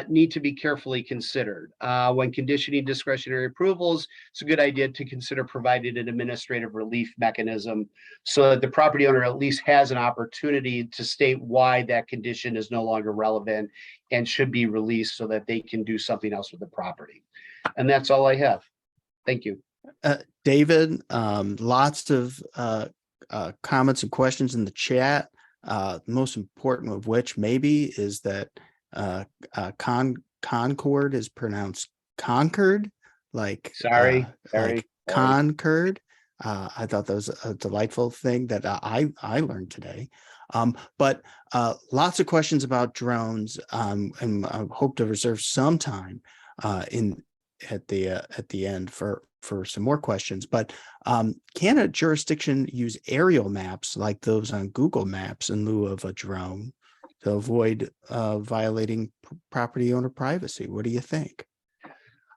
need to be carefully considered. When conditioning discretionary approvals, it's a good idea to consider providing an administrative relief mechanism so that the property owner at least has an opportunity to state why that condition is no longer relevant and should be released so that they can do something else with the property. And that's all I have. Thank you. David, lots of comments and questions in the chat. The most important of which maybe is that Concord is pronounced Concord, like Sorry. like Concord. I thought that was a delightful thing that I learned today. But lots of questions about drones, and I hope to reserve some time at the end for some more questions. But can a jurisdiction use aerial maps like those on Google Maps in lieu of a drone to avoid violating property owner privacy? What do you think?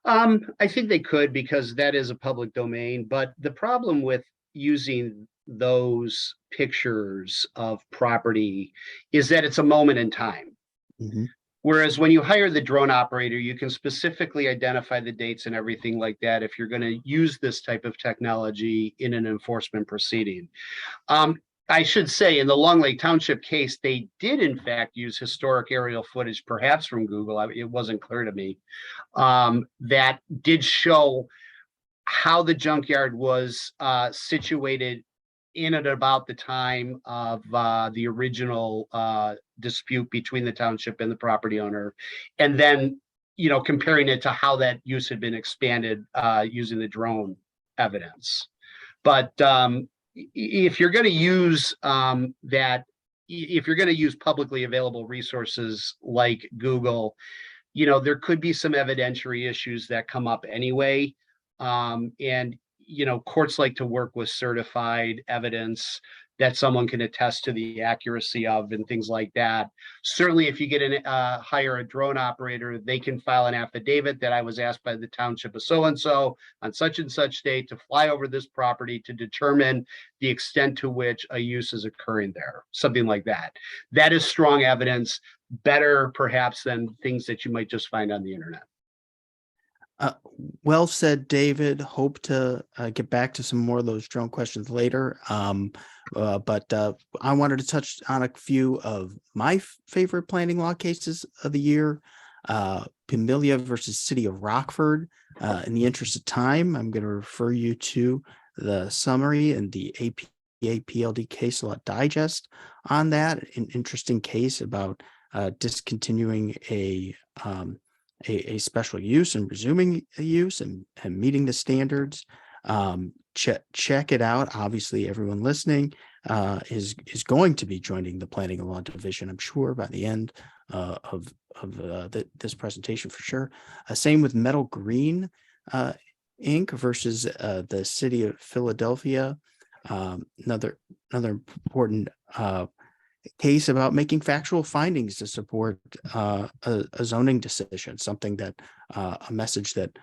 I think they could, because that is a public domain. But the problem with using those pictures of property is that it's a moment in time. Mm-hmm. Whereas when you hire the drone operator, you can specifically identify the dates and everything like that if you're going to use this type of technology in an enforcement proceeding. I should say, in the Long Lake Township case, they did in fact use historic aerial footage, perhaps from Google. It wasn't clear to me. That did show how the junkyard was situated in and about the time of the original dispute between the township and the property owner, and then, you know, comparing it to how that use had been expanded using the drone evidence. But if you're going to use if you're going to use publicly available resources like Google, you know, there could be some evidentiary issues that come up anyway. And you know, courts like to work with certified evidence that someone can attest to the accuracy of and things like that. Certainly, if you get hire a drone operator, they can file an affidavit that I was asked by the township of so-and-so on such and such date to fly over this property to determine the extent to which a use is occurring there, something like that. That is strong evidence. better perhaps than things that you might just find on the internet. Well said, David. Hope to get back to some more of those drone questions later. But I wanted to touch on a few of my favorite planning law cases of the year. Pamelia versus City of Rockford. In the interest of time, I'm going to refer you to the summary and the APA PLD case law digest on that. An interesting case about discontinuing a special use and resuming a use and meeting the standards. Check it out. Obviously, everyone listening is going to be joining the Planning and Law Division, I'm sure, by the end of this presentation for sure. Same with Metal Green Inc. versus the City of Philadelphia. Another important case about making factual findings to support a zoning decision, something that a message that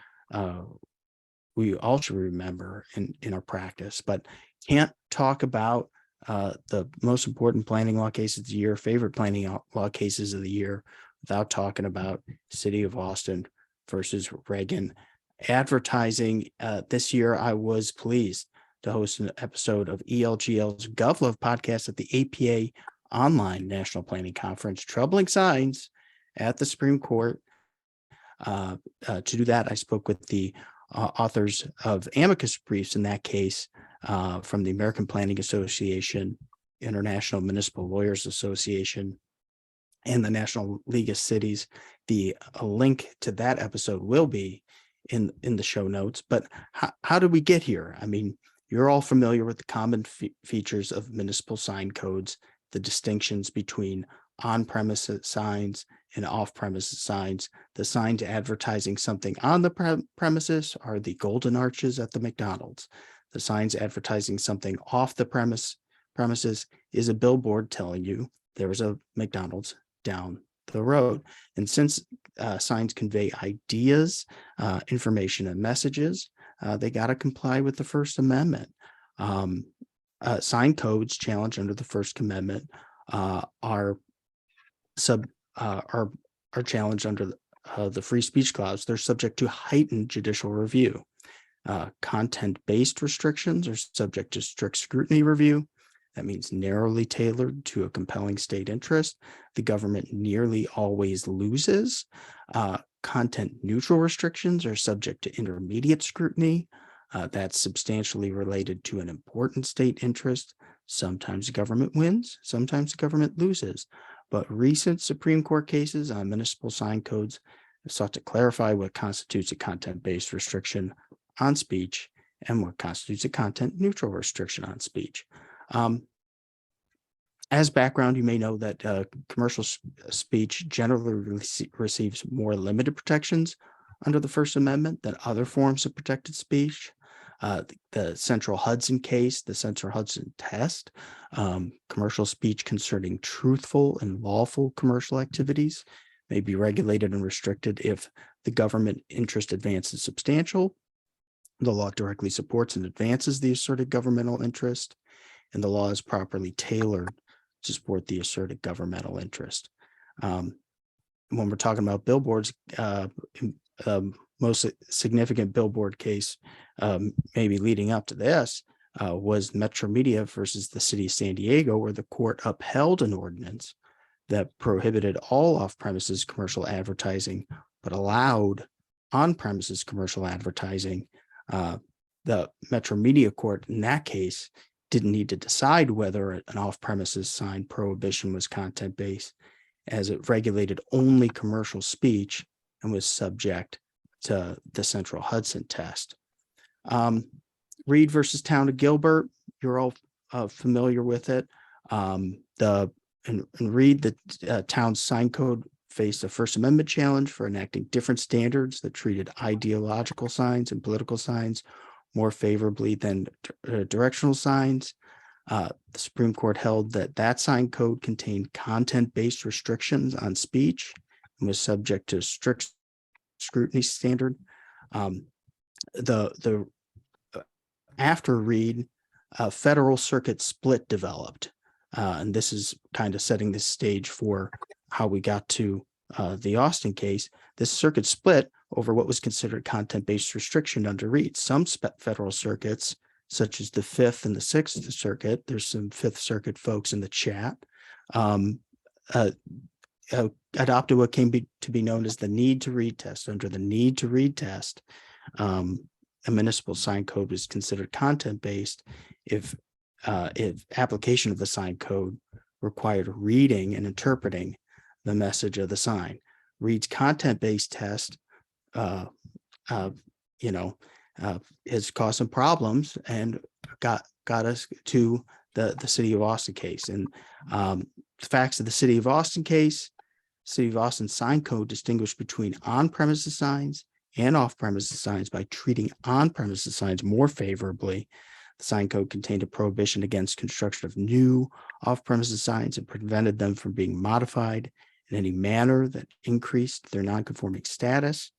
we all should remember in our practice, but can't talk about the most important planning law cases of the year, favorite planning law cases of the year, without talking about City of Austin versus Reagan advertising. This year, I was pleased to host an episode of ELGL's GovLove podcast at the APA Online National Planning Conference, Troubling Signs at the Supreme Court. To do that, I spoke with the authors of amicus briefs in that case from the American Planning Association, International Municipal Lawyers Association, and the National League of Cities. The link to that episode will be in the show notes. But how did we get here? I mean, you're all familiar with the common features of municipal sign codes, the distinctions between on-premises signs and off-premises signs. The signs advertising something on the premises are the golden arches at the McDonald's. The signs advertising something off the premises is a billboard telling you there is a McDonald's down the road. And since signs convey ideas, information, and messages, they got to comply with the First Amendment. Sign codes challenged under the First Amendment are challenged under the free speech clause. They're subject to heightened judicial review. Content-based restrictions are subject to strict scrutiny review. That means narrowly tailored to a compelling state interest. The government nearly always loses. Content-neutral restrictions are subject to intermediate scrutiny. That's substantially related to an important state interest. Sometimes the government wins, sometimes the government loses. But recent Supreme Court cases on municipal sign codes have sought to clarify what constitutes a content-based restriction on speech and what constitutes a content-neutral restriction on speech. As background, you may know that commercial speech generally receives more limited protections under the First Amendment than other forms of protected speech. The Central Hudson case, the Central Hudson test, commercial speech concerning truthful and lawful commercial activities may be regulated and restricted if the government interest advance is substantial, the law directly supports and advances the asserted governmental interest, and the law is properly tailored to support the asserted governmental interest. When we're talking about billboards, most significant billboard case maybe leading up to this was Metro Media versus the City of San Diego, where the court upheld an ordinance that prohibited all off-premises commercial advertising, but allowed on-premises commercial advertising. The Metro Media Court in that case didn't need to decide whether an off-premises sign prohibition was content-based, as it regulated only commercial speech and was subject to the Central Hudson test. Reed versus Town of Gilbert, you're all familiar with it. In Reed, the town's sign code faced a First Amendment challenge for enacting different standards that treated ideological signs and political signs more favorably than directional signs. The Supreme Court held that sign code contained content-based restrictions on speech and was subject to strict scrutiny standard. After Reed, a federal circuit split developed, and this is kind of setting the stage for how we got to the Austin case. This circuit split over what was considered content-based restriction under Reed. Some federal circuits, such as the Fifth and the Sixth Circuit, there's some Fifth Circuit folks in the chat, adopted what came to be known as the need to read test. Under the need to read test, a municipal sign code was considered content-based if application of the sign code required reading and interpreting the message of the sign. Reed's content-based test, has caused some problems and got us to the City of Austin case. And the facts of the City of Austin case: City of Austin sign code distinguished between on-premises signs and off-premises signs by treating on-premises signs more favorably. The sign code contained a prohibition against construction of new off-premises signs and prevented them from being modified in any manner that increased their non-conforming status.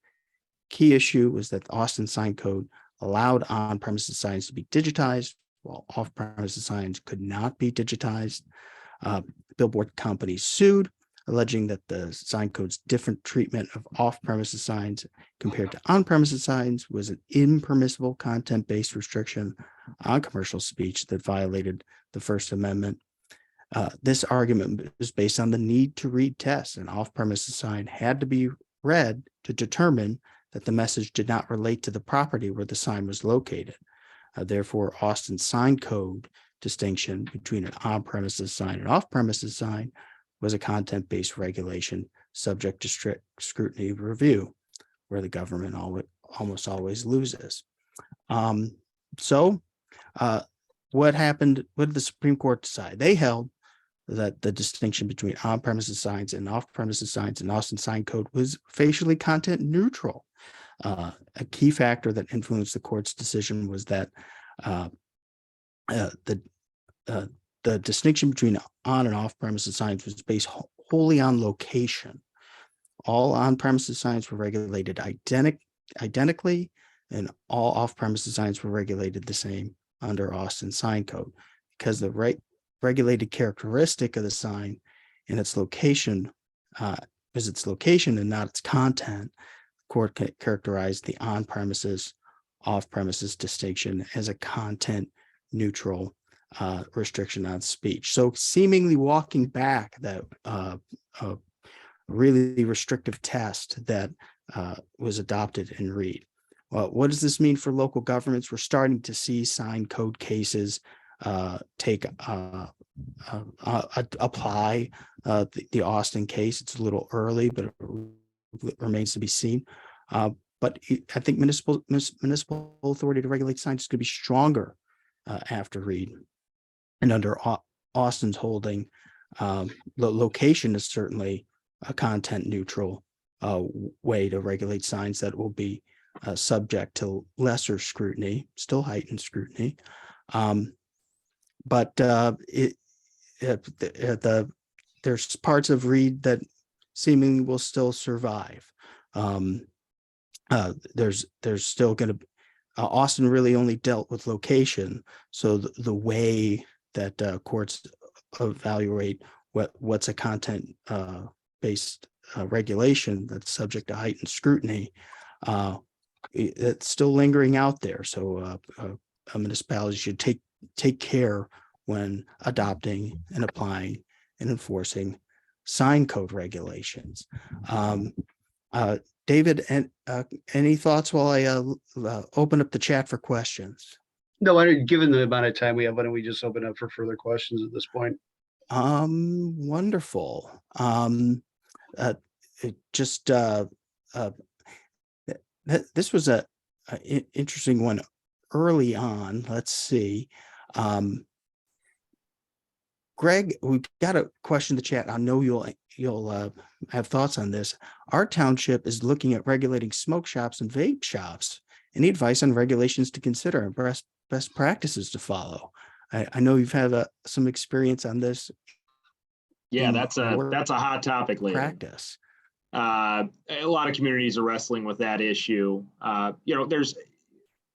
Key issue was that the Austin sign code allowed on-premises signs to be digitized, while off-premises signs could not be digitized. Billboard companies sued, alleging that the sign code's different treatment of off-premises signs compared to on-premises signs was an impermissible content-based restriction on commercial speech that violated the First Amendment. This argument was based on the need to read test. An off-premises sign had to be read to determine that the message did not relate to the property where the sign was located. Therefore, Austin's sign code distinction between an on-premises sign and off-premises sign was a content-based regulation subject to strict scrutiny review, where the government almost always loses. What happened? What did the Supreme Court decide? They held that the distinction between on-premises signs and off-premises signs in Austin sign code was facially content neutral. A key factor that influenced the court's decision was that the distinction between on and off-premises signs was based wholly on location. All on-premises signs were regulated identically, and all off-premises signs were regulated the same under Austin sign code, because the regulated characteristic of the sign and its location is its location and not its content. The court characterized the on-premises, off-premises distinction as a content neutral restriction on speech. So seemingly walking back that really restrictive test that was adopted in Reed. Well, what does this mean for local governments? We're starting to see sign code cases apply the Austin case. It's a little early, but it remains to be seen. But I think municipal authority to regulate signs is going to be stronger after Reed. And under Austin's holding, the location is certainly a content neutral way to regulate signs that will be subject to lesser scrutiny, still heightened scrutiny. But there's parts of Reed that seemingly will still survive. There's still going to Austin really only dealt with location, so the way that courts evaluate what's a content based regulation that's subject to heightened scrutiny, it's still lingering out there. So a municipality should take care when adopting and applying and enforcing sign code regulations. David, any thoughts while I open up the chat for questions? No, given the amount of time we have, why don't we just open up for further questions at this point? Wonderful. This was a interesting one early on. Let's see. Greg, we've got a question in the chat. I know you'll have thoughts on this. Our township is looking at regulating smoke shops and vape shops. Any advice on regulations to consider and best practices to follow? I know you've had some experience on this. Yeah, that's a hot topic lately. Practice. A lot of communities are wrestling with that issue. There's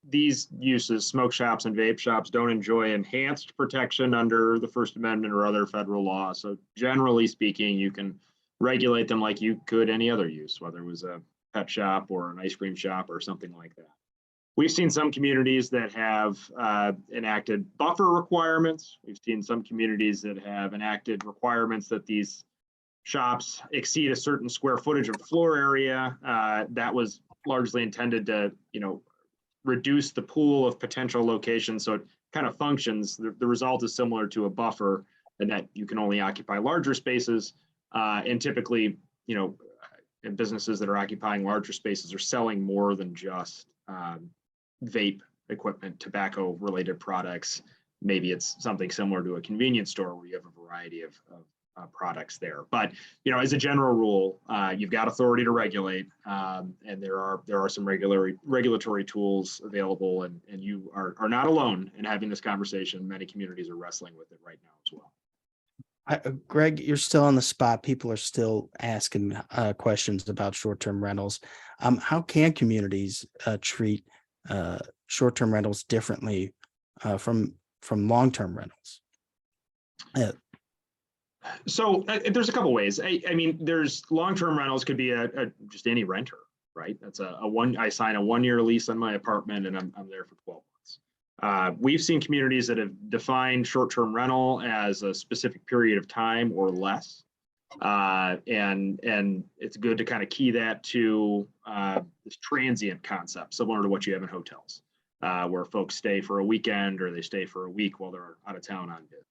these uses, smoke shops and vape shops, don't enjoy enhanced protection under the First Amendment or other federal law. So generally speaking, you can regulate them like you could any other use, whether it was a pet shop or an ice cream shop or something like that. We've seen some communities that have enacted buffer requirements. We've seen some communities that have enacted requirements that these shops exceed a certain square footage of floor area. That was largely intended to, reduce the pool of potential locations. So it kind of functions. The result is similar to a buffer, and that you can only occupy larger spaces. And typically, in businesses that are occupying larger spaces are selling more than just vape equipment, tobacco related products. Maybe it's something similar to a convenience store where you have a variety of products there. But as a general rule, you've got authority to regulate, and there are some regulatory tools available, and you are not alone in having this conversation. Many communities are wrestling with it right now as well. Greg, you're still on the spot. People are still asking questions about short-term rentals. How can communities treat short-term rentals differently from long-term rentals? So there's a couple ways. I mean, there's long-term rentals could be just any renter, right? That's I sign a 1-year lease on my apartment and I'm there for 12 months. We've seen communities that have defined short-term rental as a specific period of time or less. And it's good to kind of key that to this transient concept, similar to what you have in hotels, where folks stay for a weekend or they stay for a week while they're out of town on business.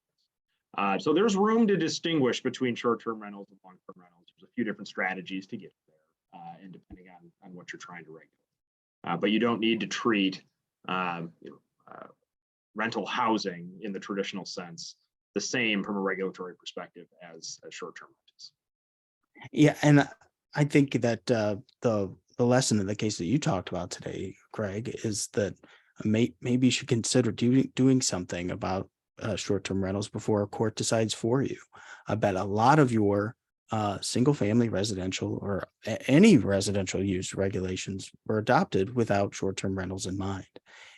So there's room to distinguish between short-term rentals and long-term rentals. There's a few different strategies to get there, and depending on what you're trying to regulate. But you don't need to treat rental housing in the traditional sense the same from a regulatory perspective as short-term rentals. Yeah, and I think that the lesson in the case that you talked about today, Greg, is that maybe you should consider doing something about short-term rentals before a court decides for you. I bet a lot of your single-family residential or any residential use regulations were adopted without short-term rentals in mind.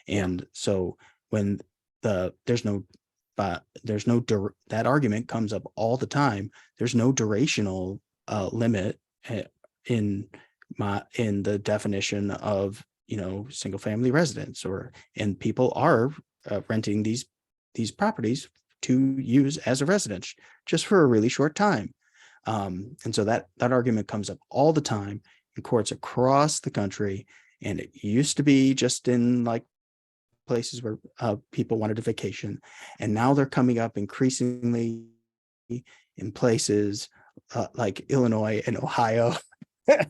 And so when that argument comes up all the time, there's no durational limit in the definition of single-family residence, and people are renting these properties to use as a residence just for a really short time. And so that argument comes up all the time in courts across the country. And it used to be just in like places where people wanted a vacation. And now they're coming up increasingly in places like Illinois and Ohio,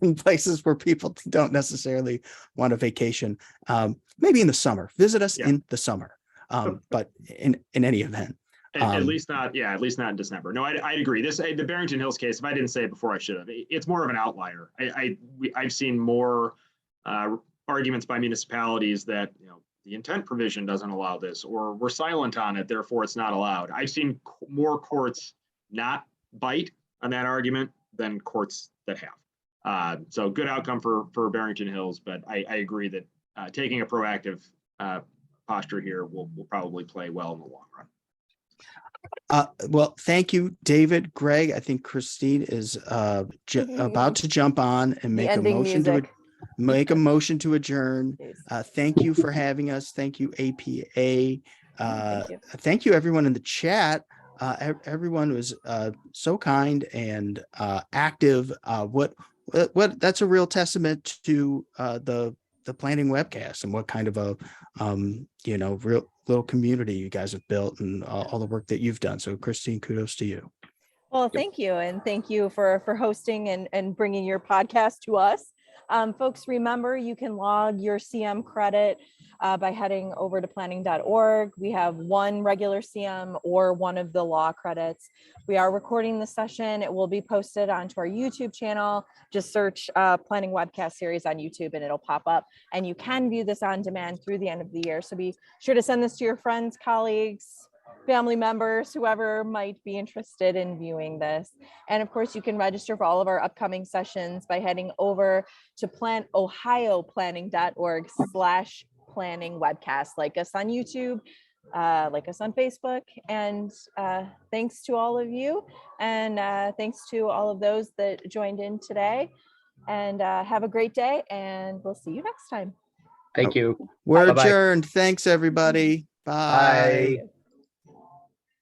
in places where people don't necessarily want a vacation. Maybe in the summer, visit us in the summer. But in any event, at least not in December. No, I'd agree. The Barrington Hills case, if I didn't say it before, I should have. It's more of an outlier. I've seen more arguments by municipalities that the intent provision doesn't allow this, or we're silent on it, therefore it's not allowed. I've seen more courts not bite on that argument than courts that have. So good outcome for Barrington Hills, but I agree that taking a proactive posture here will probably play well in the long run. Well, thank you, David. Greg, I think Christine is about to jump on and make a motion to adjourn. Thank you for having us. Thank you, APA. Thank you, everyone in the chat. Everyone was so kind and active. What that's a real testament to the planning webcast and what kind of a real little community you guys have built, and all the work that you've done. So Christine, kudos to you. Well, thank you. And thank you for hosting and bringing your podcast to us. Folks, remember, you can log your CM credit by heading over to planning.org. We have one regular CM or one of the law credits. We are recording the session. It will be posted onto our YouTube channel. Just search Planning Webcast Series on YouTube and it'll pop up. And you can view this on demand through the end of the year. So be sure to send this to your friends, colleagues, family members, whoever might be interested in viewing this. And of course, you can register for all of our upcoming sessions by heading over to ohioplanning.org/planning webcast. Like us on YouTube, like us on Facebook. And thanks to all of you. And thanks to all of those that joined in today. And have a great day. And we'll see you next time. Thank you. We're Bye-bye. adjourned. Thanks, everybody. Bye. Bye.